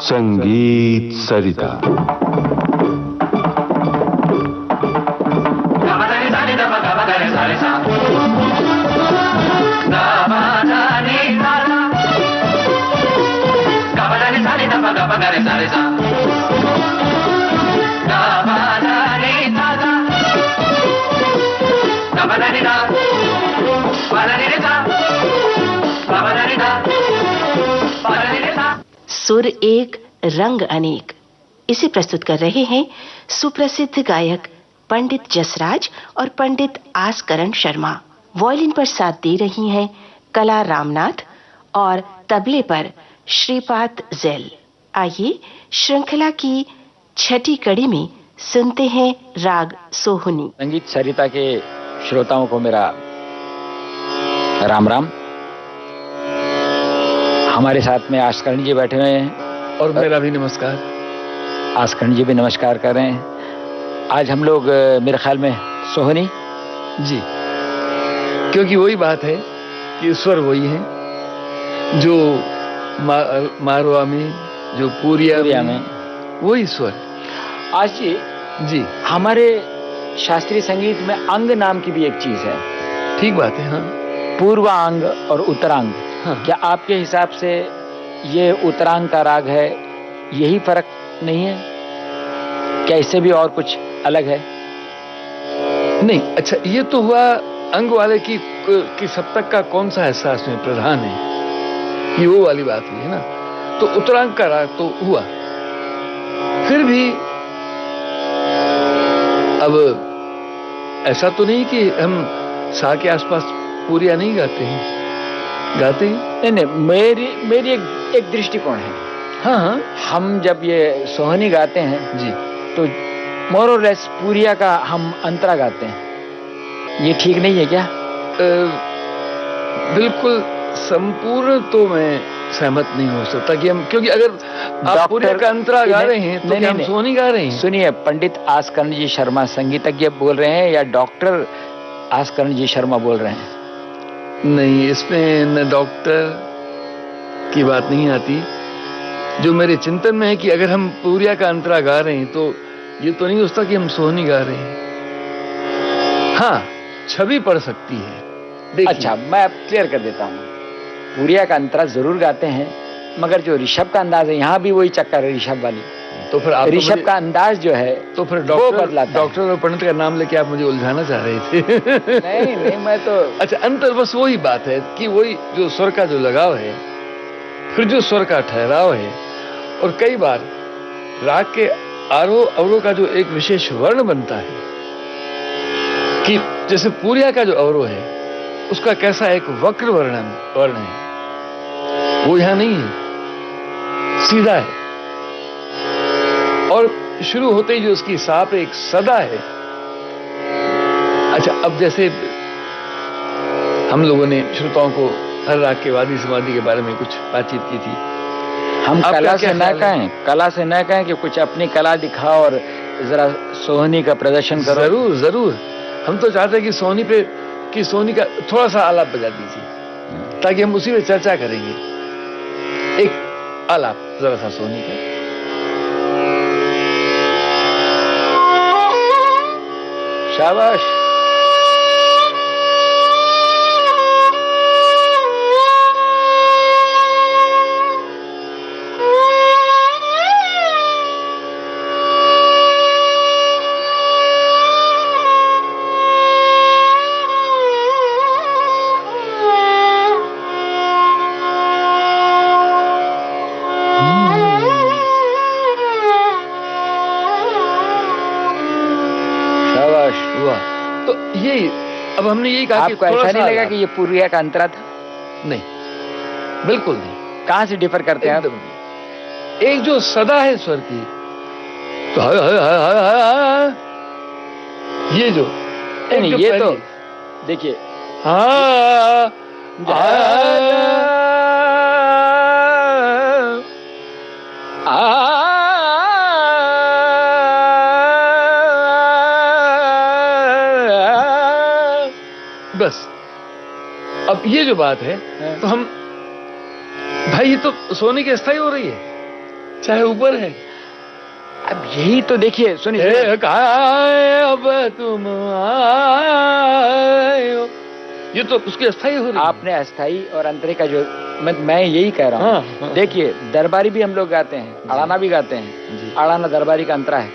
संगीत सरिता। सुर एक रंग अनेक, इसे प्रस्तुत कर रहे हैं सुप्रसिद्ध गायक पंडित जसराज और पंडित आसकरण शर्मा। वायलिन पर साथ दे रही हैं कला रामनाथ और तबले पर श्रीपाद जैल। आइए श्रृंखला की छठी कड़ी में सुनते हैं राग सोहनी। संगीत सरिता के श्रोताओं को मेरा राम राम। हमारे साथ में आसकरण जी बैठे हुए हैं और मेरा भी नमस्कार। आसकरण जी भी नमस्कार कर रहे हैं। आज हम लोग मेरे ख्याल में सोहनी जी, क्योंकि वही बात है कि स्वर वही है जो मारवा में, जो पूरिया में वही स्वर। आज जी हमारे शास्त्रीय संगीत में अंग नाम की भी एक चीज है। ठीक बात है। हाँ, पूर्वांग और उत्तरांग। हाँ। क्या आपके हिसाब से ये उत्तरांग का राग है, यही फर्क नहीं है? क्या इससे भी और कुछ अलग है? नहीं, अच्छा, ये तो हुआ अंग वाले की सप्तक का कौन सा हिस्सा इसमें प्रधान है, ये वो वाली बात हुई है ना। तो उत्तरांग का राग तो हुआ, फिर भी अब ऐसा तो नहीं कि हम सा के आसपास पूरिया नहीं गाते हैं, गाते हैं। नहीं, मेरी एक दृष्टिकोण है। हाँ, हम जब ये सोहनी गाते हैं जी, तो मोर और लेस पूरिया का हम अंतरा गाते हैं। ये ठीक नहीं है क्या? बिल्कुल संपूर्ण तो मैं सहमत नहीं हो सकता कि हम, क्योंकि अगर आप पूरिया का अंतरा गा रहे हैं तो क्या हम सोहनी गा रहे हैं? सुनिए, पंडित आसकरण जी शर्मा संगीतज्ञ बोल रहे हैं या डॉक्टर आसकरण जी शर्मा बोल रहे हैं? नहीं, इसमें न डॉक्टर की बात नहीं आती। जो मेरे चिंतन में है कि अगर हम पूरिया का अंतरा गा रहे हैं तो ये तो नहीं होता कि हम सोहनी गा रहे हैं। हाँ, छवि पड़ सकती है। अच्छा, मैं क्लियर कर देता हूँ। पूरिया का अंतरा जरूर गाते हैं, मगर जो ऋषभ का अंदाज है, यहाँ भी वही चक्कर है ऋषभ वाली। तो फिर आप ऋषभ का अंदाज जो है तो फिर डॉक्टर और पंडित का नाम लेके आप मुझे उलझाना चाह रहे थे। नहीं, मैं तो अच्छा, अंतर बस वही बात है कि वही जो स्वर का जो लगाव है, फिर जो स्वर का ठहराव है, और कई बार राग के आरोह अवरोह का जो एक विशेष वर्ण बनता है, कि जैसे पूरिया का जो अवरोह है उसका कैसा एक वक्र वर्ण है, वो यहां नहीं है, सीधा है, और शुरू होते ही जो उसकी साप एक सदा है। अच्छा, अब जैसे हम लोगों ने श्रोताओं को हर राग के वादी समाधि के बारे में कुछ बातचीत की थी। हम कला से न कहें कि कुछ अपनी कला दिखाओ और जरा सोहनी का प्रदर्शन करो। जरूर। हम तो चाहते हैं कि सोहनी का थोड़ा सा आलाप बजा दीजिए, ताकि हम उसी में चर्चा करेंगे। एक आलाप जरा सा सोहनी का। शाबाश। तो ये अब हमने यही कहा कि आपको ऐसा नहीं लगा कि ये पूरिया का अंतरा था? नहीं, बिल्कुल नहीं। कहां से डिफर करते हैं आप? एक जो सदा है स्वर की, तो ये जो नहीं, ये तो देखिए, बस अब ये जो बात है तो हम भाई, ये तो सोने की अस्थाई हो रही है, चाहे ऊपर है। अब यही तो देखिए, सुनिए, अब तुम आए हो, ये तो उसकी अस्थाई हो रही है। आपने अस्थाई और अंतरे का जो मैं यही कह रहा हूँ। हाँ। देखिए, दरबारी भी हम लोग गाते हैं, अड़ाना भी गाते हैं। अड़ाना दरबारी का अंतरा है।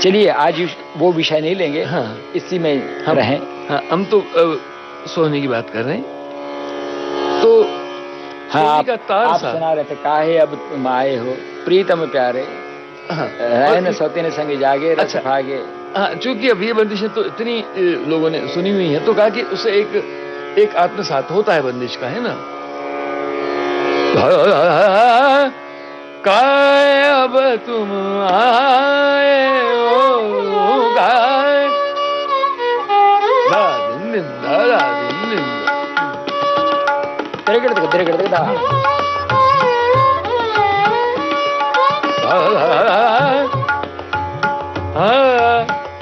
चलिए आज वो विषय नहीं लेंगे। हाँ। इसी में हम रहें। हाँ, हम तो सोने की बात कर रहे हैं। तो हाँ, आप सुना रहे थे, काहे अब तुम आए हो प्रीतम प्यारे, रैन सौतेने संग जागे रस भागे। हाँ, चूंकि अब ये बंदिशें तो इतनी लोगों ने सुनी हुई हैं, तो कहा कि उससे एक आत्मसात होता है बंदिश का, है ना। काय अब तुम आए हो, काय दिन दिन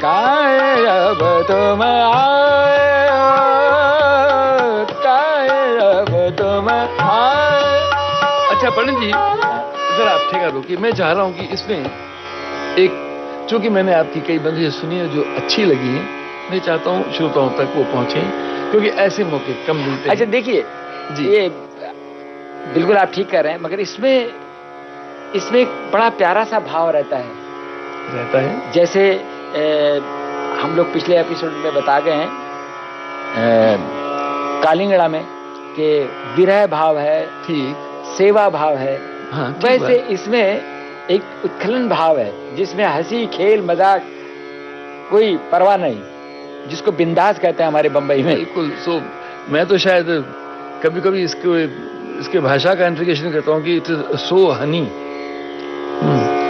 काय अब तुम आए हो, काय अब तुम आए। अच्छा पंडित जी, जरा आप ठेका रोकिए। मैं चाह रहा हूं कि इसमें एक, चूंकि मैंने आपकी कई बंदिशें सुनी है जो अच्छी लगी हैं, मैं चाहता हूं श्रोताओं तक वो पहुंचे, क्योंकि ऐसे मौके कम मिलते हैं। अच्छा देखिए जी, ये बिल्कुल आप ठीक कर रहे हैं, मगर इसमें एक बड़ा प्यारा सा भाव रहता है। जैसे हम लोग पिछले एपिसोड में बता गए हैं कालिंगड़ा में कि विरह भाव है, ठीक, सेवा भाव है। हाँ, वैसे इसमें एक उत्खनन भाव है, जिसमें हंसी खेल मजाक कोई परवाह नहीं, जिसको बिंदास कहते हैं हमारे बंबई में। बिल्कुल। सो मैं तो शायद कभी कभी इसके भाषा का इंट्रीगेशन करता हूँ कि इट इज सो हनी।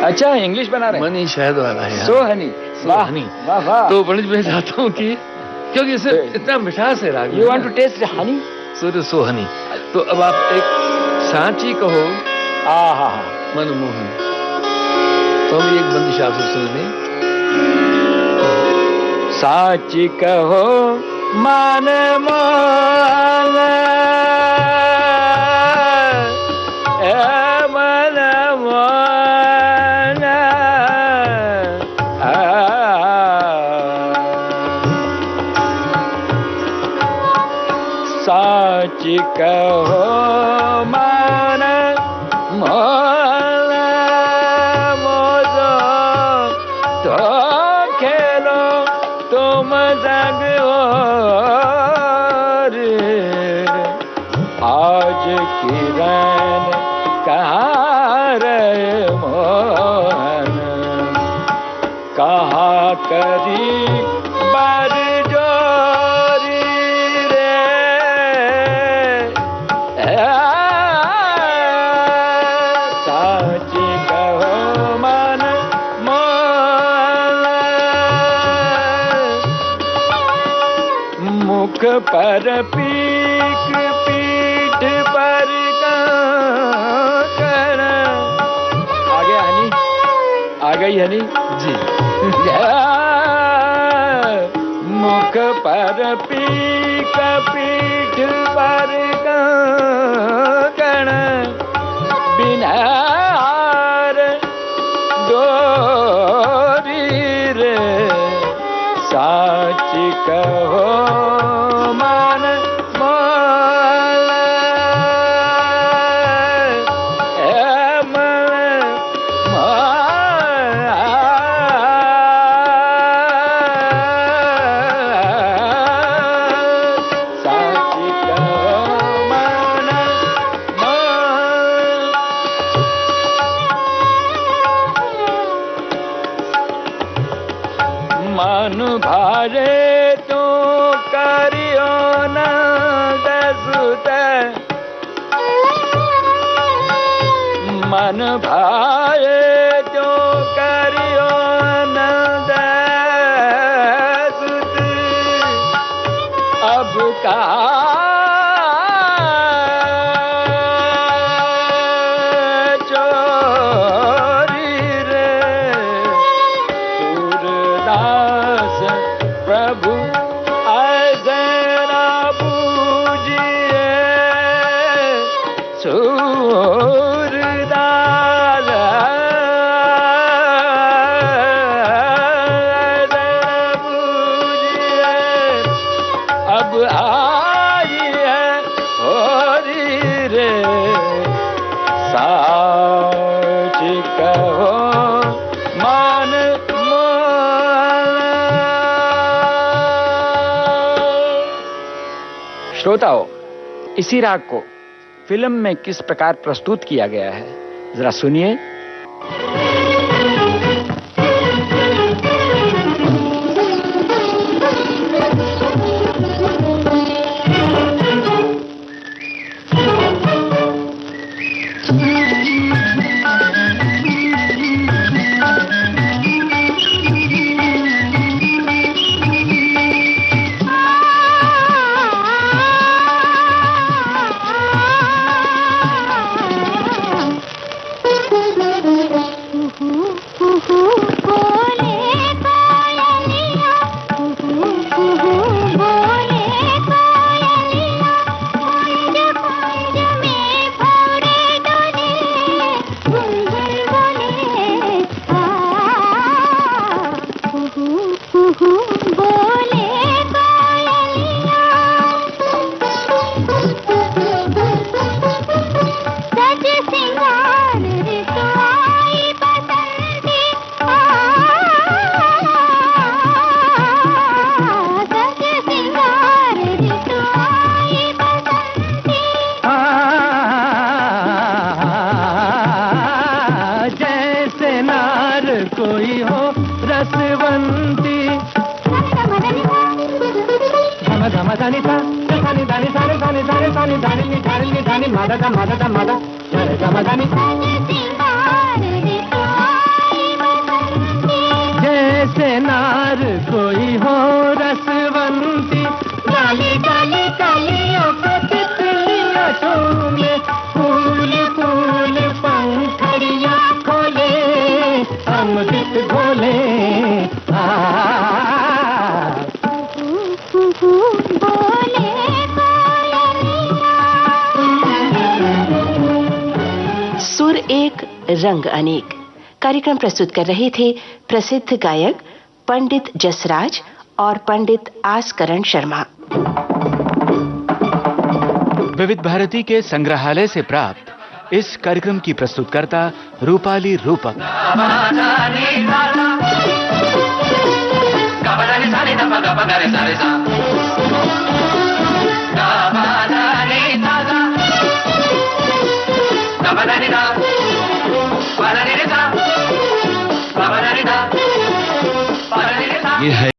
अच्छा, इंग्लिश बना रहे हैं। मनी शहद वाला है। सो हनी, वाह हनी, वाह वाह। तो पंडित मैं चाहता हूँ कि क्योंकि इसे इतना मिठास है राग। You want to taste honey, so honey. तो अब आप एक सांची कहो मनमोहन, तो हम एक बंदिश आपसे सुन लें। सांची कहो मनमोहन, सांची कहो मन मोहन, मोजो तो खेलो तुम जग रे, आज किरण कहाँ रे मोहन, कहाँ करी बर जोरी रे, सांची कहो मन मोहन, मुख पर पीक पीठ पर कंकण। आ गया हनी, आ गई हनी जी। मुख पर पीक पीठ पर कंकण, बिनार डोरी रे, सांची कहो मन मोहन, सांची कहो मन मोहन। मन भारे तू करियो न दसुत, मन भारे तू करियो न दसुत, अब का चोरी रे, सूरदास प्रभु ऐसे न पूजिए सूरदास ऐसे न पूजिए अब आई है होरी रे साच कहो मान श्रोताओं, इसी राग को फिल्म में किस प्रकार प्रस्तुत किया गया है, जरा सुनिए। कोई हो रसवंती धम धम धनि सा धनि धनि सारे धनि सारे धनि धनि नि धनि मद धम धरे धम धनि जैसे नार कोई हो रसवंती डाली डाली डालियों को तितलियां झूमे फूल फूल पंखड़ियां खोले अमृत घोले सुर एक रंग अनेक कार्यक्रम प्रस्तुत कर रहे थे प्रसिद्ध गायक पंडित जसराज और पंडित आसकरण शर्मा। विविध भारती के संग्रहालय से प्राप्त इस कार्यक्रम की प्रस्तुतकर्ता रूपाली रूपक। ये है